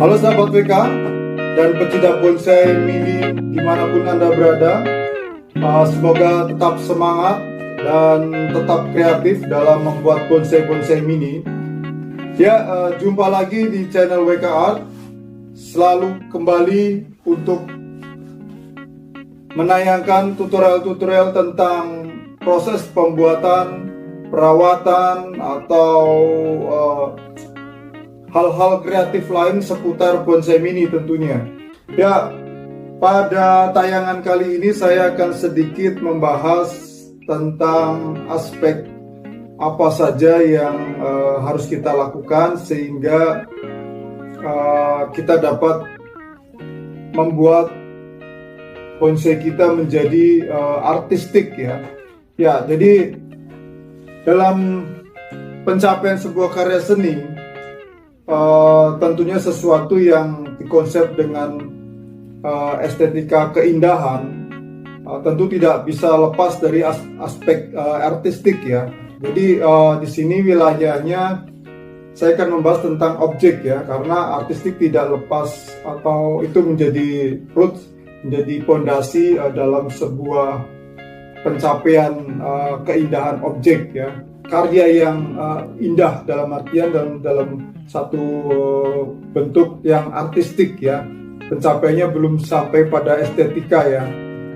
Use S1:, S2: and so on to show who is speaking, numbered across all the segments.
S1: Halo sahabat WK dan pecinta bonsai mini dimanapun Anda berada, semoga tetap semangat dan tetap kreatif dalam membuat bonsai-bonsai mini. Ya, jumpa lagi di channel WK Art, selalu kembali untuk menayangkan tutorial-tutorial tentang proses pembuatan, perawatan, atau hal-hal kreatif lain seputar bonsai mini tentunya. Ya, pada tayangan kali ini saya akan sedikit membahas tentang aspek apa saja yang harus kita lakukan sehingga kita dapat membuat bonsai kita menjadi artistik ya. Ya, jadi dalam pencapaian sebuah karya seni, tentunya sesuatu yang dikonsep dengan estetika keindahan tentu tidak bisa lepas dari aspek artistik ya. Jadi di sini wilayahnya saya akan membahas tentang objek ya, karena artistik tidak lepas atau itu menjadi roots, menjadi pondasi dalam sebuah pencapaian keindahan objek ya. Karya yang indah dalam artian dalam satu bentuk yang artistik ya, pencapaiannya belum sampai pada estetika ya,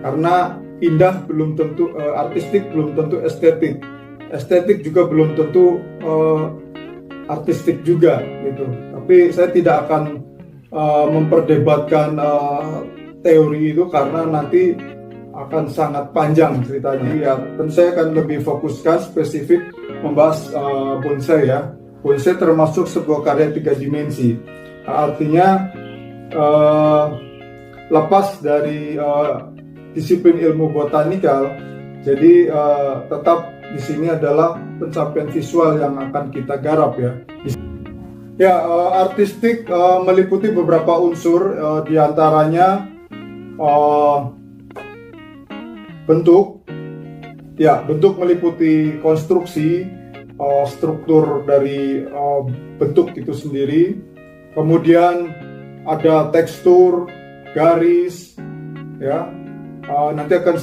S1: karena indah belum tentu artistik, belum tentu estetik juga belum tentu artistik juga gitu. Tapi saya tidak akan memperdebatkan teori itu karena nanti akan sangat panjang ceritanya ya. Dan saya akan lebih fokuskan spesifik membahas bonsai ya. Bonsai termasuk sebuah karya 3 dimensi. Artinya lepas dari disiplin ilmu botanikal, jadi tetap di sini adalah pencapaian visual yang akan kita garap ya. Ya, artistik meliputi beberapa unsur, diantaranya bentuk. Ya, bentuk meliputi konstruksi, struktur dari bentuk itu sendiri. Kemudian ada tekstur, garis, ya. Nanti akan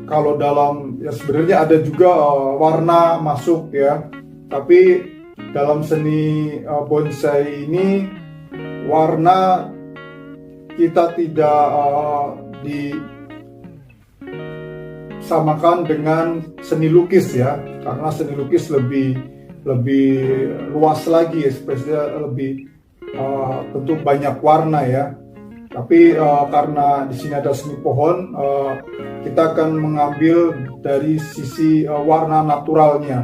S1: kalau dalam ya sebenarnya ada juga warna masuk ya. Tapi dalam seni bonsai ini warna kita tidak disamakan dengan seni lukis ya, karena seni lukis lebih luas lagi, ekspresinya lebih tentu banyak warna ya. Tapi karena di sini ada seni pohon, kita akan mengambil dari sisi warna naturalnya.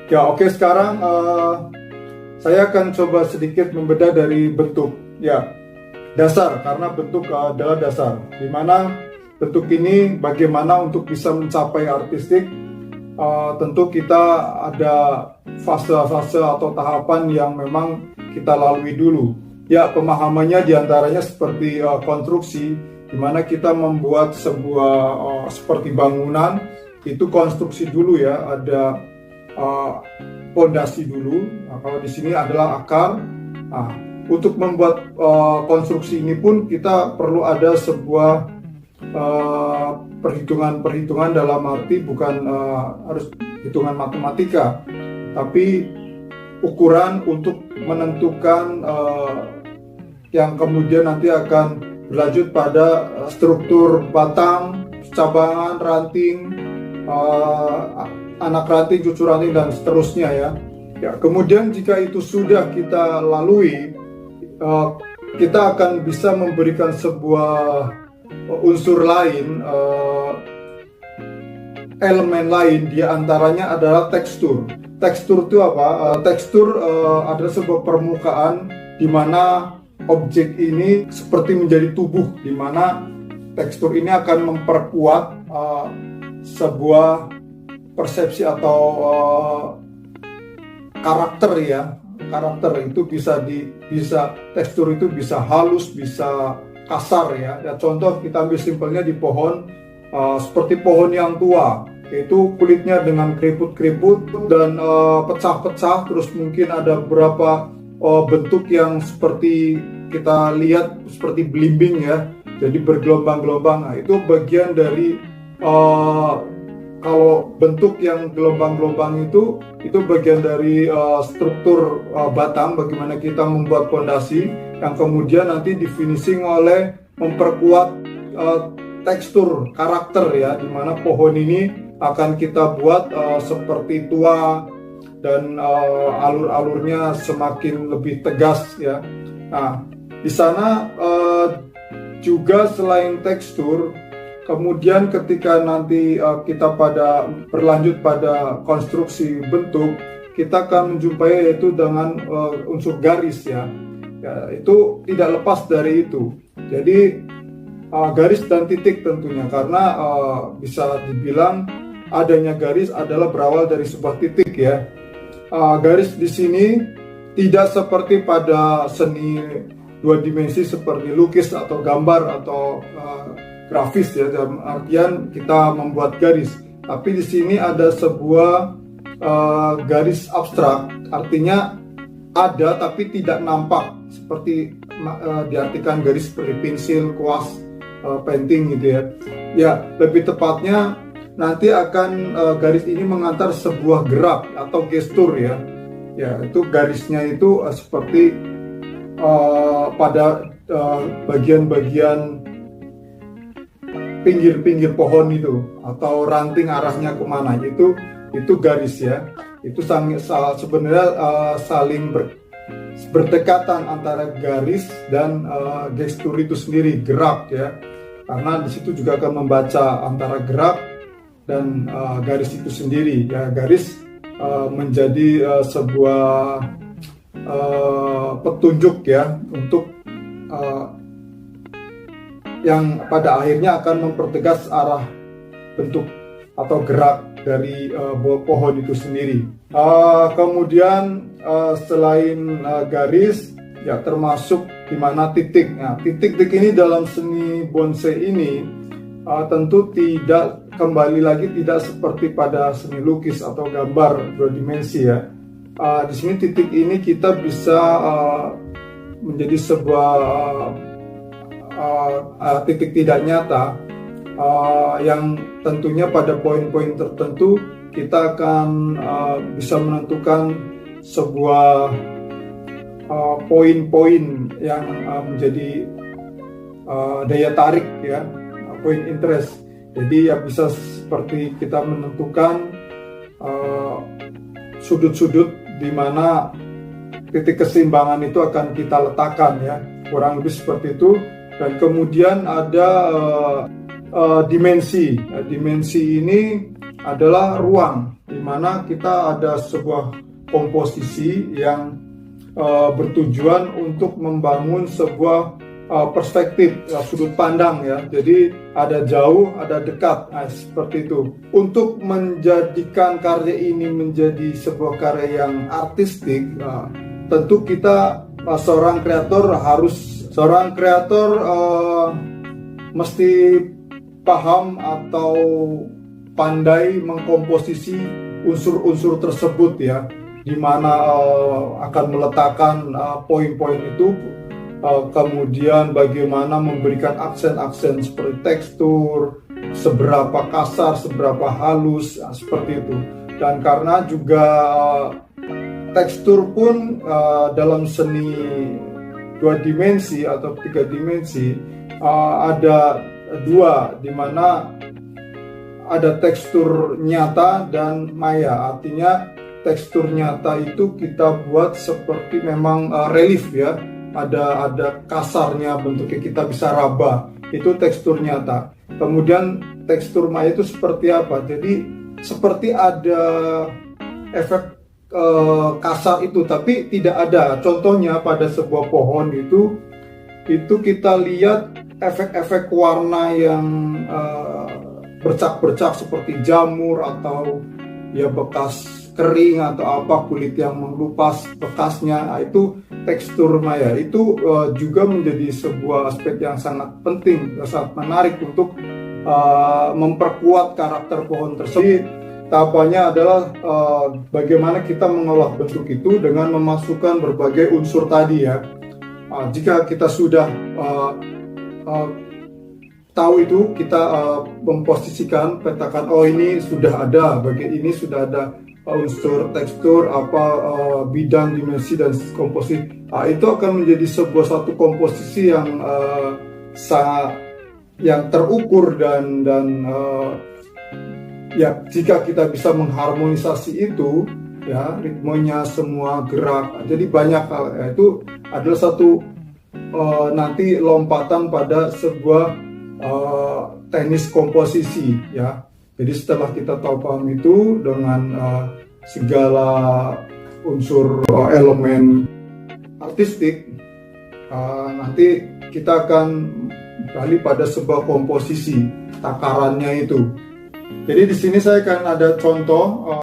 S1: Ya, oke, sekarang saya akan coba sedikit membedah dari bentuk ya, dasar, karena bentuk adalah dasar, dimana bentuk ini bagaimana untuk bisa mencapai artistik. Tentu kita ada fase-fase atau tahapan yang memang kita lalui dulu. Ya, pemahamannya diantaranya seperti konstruksi, dimana kita membuat sebuah seperti bangunan, itu konstruksi dulu ya, ada pondasi dulu. Nah, kalau di sini adalah akar. Nah, untuk membuat konstruksi ini pun kita perlu ada sebuah perhitungan dalam arti bukan harus hitungan matematika, tapi ukuran untuk menentukan yang kemudian nanti akan berlanjut pada struktur batang, cabangan, ranting, anak ranting, cucu ranting, dan seterusnya ya. Ya, kemudian jika itu sudah kita lalui, kita akan bisa memberikan sebuah unsur lain, elemen lain, diantaranya adalah tekstur. Tekstur itu apa? Tekstur adalah sebuah permukaan di mana objek ini seperti menjadi tubuh, di mana tekstur ini akan memperkuat sebuah persepsi atau karakter ya. Karakter itu bisa tekstur itu bisa halus, bisa kasar ya. Ya, contoh kita ambil simpelnya di pohon, seperti pohon yang tua, yaitu kulitnya dengan keriput-keriput dan pecah-pecah, terus mungkin ada beberapa bentuk yang seperti kita lihat seperti belimbing ya, jadi bergelombang-gelombang. Nah, itu bagian dari kalau bentuk yang gelombang-gelombang itu bagian dari struktur batang, bagaimana kita membuat fondasi yang kemudian nanti di finishing oleh memperkuat tekstur karakter ya, dimana pohon ini akan kita buat seperti tua dan alur-alurnya semakin lebih tegas ya. Nah, di sana juga selain tekstur, kemudian ketika nanti kita berlanjut pada konstruksi bentuk, kita akan menjumpai yaitu dengan unsur garis ya. Ya, itu tidak lepas dari itu. Jadi garis dan titik tentunya, karena bisa dibilang adanya garis adalah berawal dari sebuah titik ya. Garis di sini tidak seperti pada seni dua dimensi seperti lukis atau gambar atau grafis ya, dalam artian kita membuat garis. Tapi di sini ada sebuah garis abstrak, artinya ada tapi tidak nampak, seperti diartikan garis seperti pensil, kuas, painting gitu ya. Ya, lebih tepatnya nanti akan garis ini mengantar sebuah gerak atau gestur ya. Ya, itu garisnya itu seperti pada bagian-bagian pinggir-pinggir pohon itu atau ranting arahnya kemana, itu garis ya. Itu sebenarnya saling berdekatan antara garis dan gestur itu sendiri, gerak ya, karena di situ juga akan membaca antara gerak dan garis itu sendiri ya. Garis menjadi sebuah petunjuk ya untuk yang pada akhirnya akan mempertegas arah bentuk atau gerak dari pohon itu sendiri. Kemudian selain garis ya, termasuk di mana titik. Nah, titik-titik ini dalam seni bonsai ini tentu tidak kembali lagi tidak seperti pada seni lukis atau gambar dua dimensi ya. Di sini titik ini kita bisa menjadi sebuah titik tidak nyata yang tentunya pada poin-poin tertentu kita akan bisa menentukan sebuah poin-poin yang menjadi daya tarik ya, poin interest. Jadi ya bisa seperti kita menentukan sudut-sudut di mana titik keseimbangan itu akan kita letakkan ya, kurang lebih seperti itu. Dan kemudian ada dimensi. Nah, dimensi ini adalah ruang di mana kita ada sebuah komposisi yang bertujuan untuk membangun sebuah perspektif sudut pandang ya. Jadi ada jauh, ada dekat. Nah, seperti itu. Untuk menjadikan karya ini menjadi sebuah karya yang artistik, tentu kita seorang kreator mesti paham atau pandai mengkomposisi unsur-unsur tersebut ya, di mana akan meletakkan poin-poin itu, kemudian bagaimana memberikan aksen-aksen seperti tekstur, seberapa kasar, seberapa halus, seperti itu. Dan karena juga tekstur pun dalam seni dua dimensi atau tiga dimensi ada dua, di mana ada tekstur nyata dan maya. Artinya tekstur nyata itu kita buat seperti memang relief ya, ada kasarnya bentuknya, kita bisa raba, itu tekstur nyata. Kemudian tekstur maya itu seperti apa? Jadi seperti ada efek kasar itu, tapi tidak ada. Contohnya pada sebuah pohon itu kita lihat efek-efek warna yang bercak-bercak seperti jamur atau ya bekas kering atau apa, kulit yang mengelupas bekasnya. Nah, itu tekstur maya. Itu juga menjadi sebuah aspek yang sangat penting, sangat menarik untuk memperkuat karakter pohon tersebut. tahapannya adalah bagaimana kita mengolah bentuk itu dengan memasukkan berbagai unsur tadi ya. Jika kita sudah tahu itu, kita memposisikan, petakan, oh ini sudah ada, bagian ini sudah ada unsur tekstur, bidang, dimensi, dan komposisi. Itu akan menjadi satu komposisi yang yang terukur dan ya, jika kita bisa mengharmonisasi itu ya, ritmenya, semua gerak, jadi banyak hal ya, itu adalah satu nanti lompatan pada sebuah teknis komposisi ya. Jadi setelah kita tahu paham itu dengan segala unsur elemen artistik, nanti kita akan kembali pada sebuah komposisi takarannya itu. Jadi di sini saya akan ada contoh